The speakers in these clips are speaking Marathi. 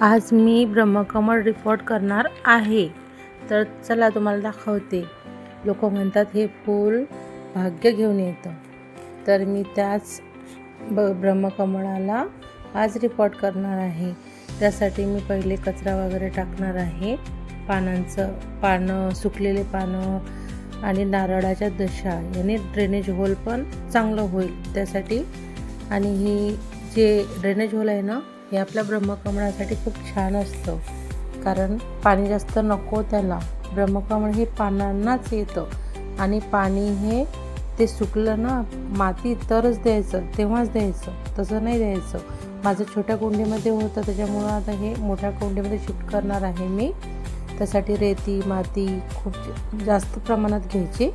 आज मी ब्रह्मकमळ रिपोर्ट करणार आहे. तर चला तुम्हाला दाखवते. लोक म्हणतात हे फूल भाग्य घेऊन येतं, तर मी त्याच ब्रह्मकमळाला आज रिपोर्ट करणार आहे. त्यासाठी मी पहिले कचरा वगैरे टाकणार आहे. पानं सुकलेले पानं आणि नारळाच्या दशा याने ड्रेनेज होल पण चांगलं होईल त्यासाठी. आणि ही जे ड्रेनेज होल आहे ना, हे आपल्या ब्रह्मकमळासाठी खूप छान असतं, कारण पाणी जास्त नको त्याला. ब्रह्मकमळ हे पानांनाच येतं आणि पाणी हे ते सुकलं ना माती तरच द्यायचं, तेव्हाच द्यायचं, तसं नाही द्यायचं. माझं छोट्या कुंडीमध्ये होतं, त्याच्यामुळं आता हे मोठ्या कुंडीमध्ये शिफ्ट करणार आहे मी. त्यासाठी रेती माती खूप जास्त प्रमाणात घ्यायची.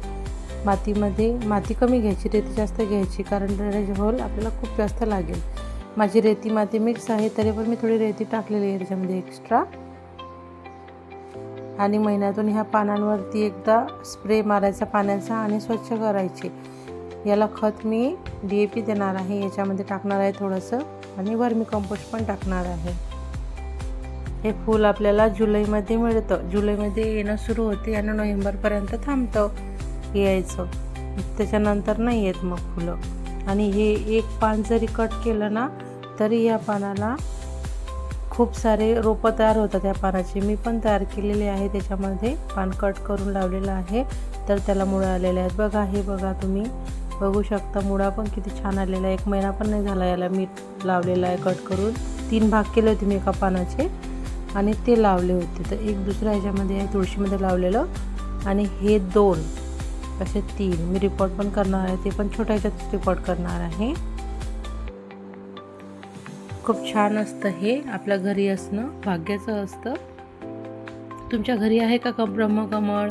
माती कमी घ्यायची, रेती जास्त घ्यायची, कारण ड्रेनेज होल आपल्याला खूप जास्त लागेल. माझी रेती माती मिक्स आहे, तरी पण मी थोडी रेती टाकलेली आहे त्याच्यामध्ये एक्स्ट्रा. आणि महिन्यातून ह्या पानांवरती एकदा स्प्रे मारायचा पाण्याचा आणि स्वच्छ करायचे. याला खत मी DAP देणार आहे, याच्यामध्ये टाकणार आहे थोडंसं, आणि वर्मी कंपोस्ट पण टाकणार आहे. हे फूल आपल्याला जुलैमध्ये मिळतं. जुलैमध्ये येणं सुरू होते आणि नोव्हेंबरपर्यंत थांबतं यायचं, त्याच्यानंतर नाही येत मग फुलं. आणि हे एक पान जरी कट केलं ना, तरी या पानाला खूप सारे रोपं तयार होतात. या पानाचे मी पण तयार केलेले आहे, त्याच्यामध्ये पान कट करून लावलेलं आहे, तर त्याला मुळं आलेले आहेत. बघा, हे बघा, तुम्ही बघू शकता, मुळा पण किती छान आलेला आहे. 1 महिना पण नाही झाला याला मी लावलेला आहे कट करून. 3 भाग केले होते मी एका पानाचे आणि ते लावले होते. तर एक दुसऱ्या ह्याच्यामध्ये आहे, तुळशीमध्ये लावलेलं, आणि हे 2 असे 3 मी रिपोर्ट पण करणार आहे. ते पण छोट्या ह्याच्यात रिपोर्ट करणार आहे. खूप छान असतं हे, आपल्या घरी असणं भाग्याचं असतं. तुमच्या घरी आहे का ब्रह्मकमळ?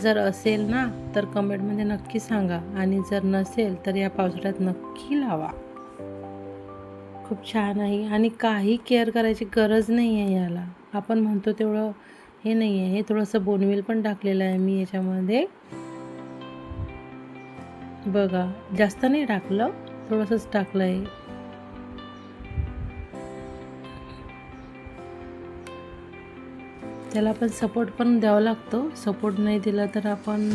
जर असेल ना, तर कमेंटमध्ये नक्की सांगा, आणि जर नसेल तर या पावसाळ्यात नक्की लावा. खूप छान आहे आणि काही केअर करायची गरज नाही आहे याला. आपण म्हणतो तेवढं हे नाही आहे. हे थोडंसं बोनवेल पण टाकलेलं आहे मी याच्यामध्ये. बघा, जास्त नाही टाकलं, थोडंसंच टाकलं आहे. त्याला पण सपोर्ट पण द्यावा लागतो. सपोर्ट नाही दिला तर आपण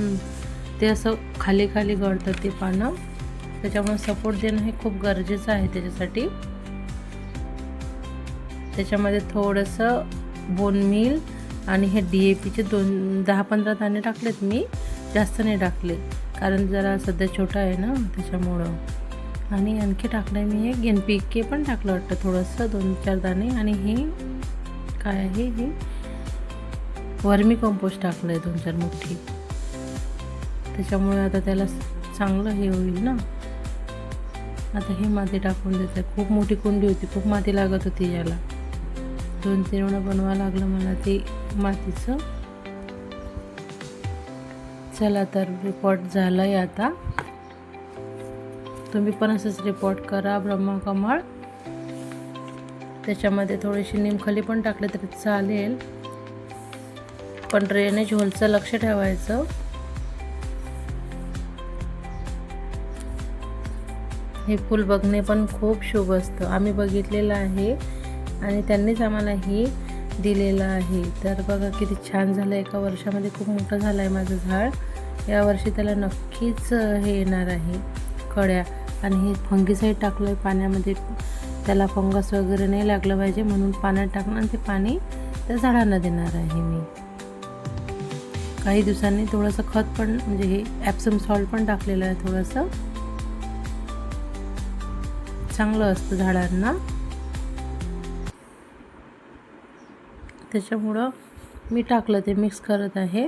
ते असं खाली खाली गळतं ते पानं, त्याच्यामुळे सपोर्ट देणं हे खूप गरजेचं आहे त्याच्यासाठी. त्याच्यामध्ये थोडंसं बोनमील आणि हे DAPचे 10-15 दाणे टाकलेत मी, जास्त नाही टाकले, कारण जरा सध्या छोटा आहे ना त्याच्यामुळं. आणि आणखी टाकलं आहे मी हे NPK पण टाकलं वाटतं थोडंसं, 2-4 दाणे. आणि हे काय आहे, हे वर्मी कंपोस्ट टाकलं आहे 2-4 मुठी. त्याच्यामुळे आता त्याला चांगलं हे होईल ना. आता हे माती टाकून देत आहे. खूप मोठी कुंडी होती, खूप माती लागत होती याला. 2-3 वेळा बनवावं लागलं मला ते मातीचं. चला, तर रिपोर्ट झालं आहे आता. तुम्ही पण असंच रिपोर्ट करा ब्रह्मकमळ. त्याच्यामध्ये थोडीशी निमखली पण टाकले तरी चालेल, पण ड्रेनेज होलचं लक्ष ठेवायचं. हे फूल बघणे पण खूप शुभ असतं. आम्ही बघितलेलं आहे आणि त्यांनीच आम्हाला ही दिलेलं आहे. तर बघा किती छान झालं, एका वर्षामध्ये खूप मोठं झालं आहे माझं झाड. यावर्षी त्याला नक्कीच हे येणार आहे कळ्या. आणि हे फंगीसाईड टाकलं आहे पाण्यामध्ये, त्याला फंगस वगैरे नाही लागलं पाहिजे म्हणून पाण्यात टाकणं, आणि ते पाणी त्या झाडांना देणार आहे मी. काही दिवसांनी थोडंसं खत पण, म्हणजे हे ॲप्सम सॉल्ट पण टाकलेलं आहे थोडंसं, चांगलं असतं झाडांना. त्याच्यामुळं मी टाकलं, ते मिक्स करत आहे.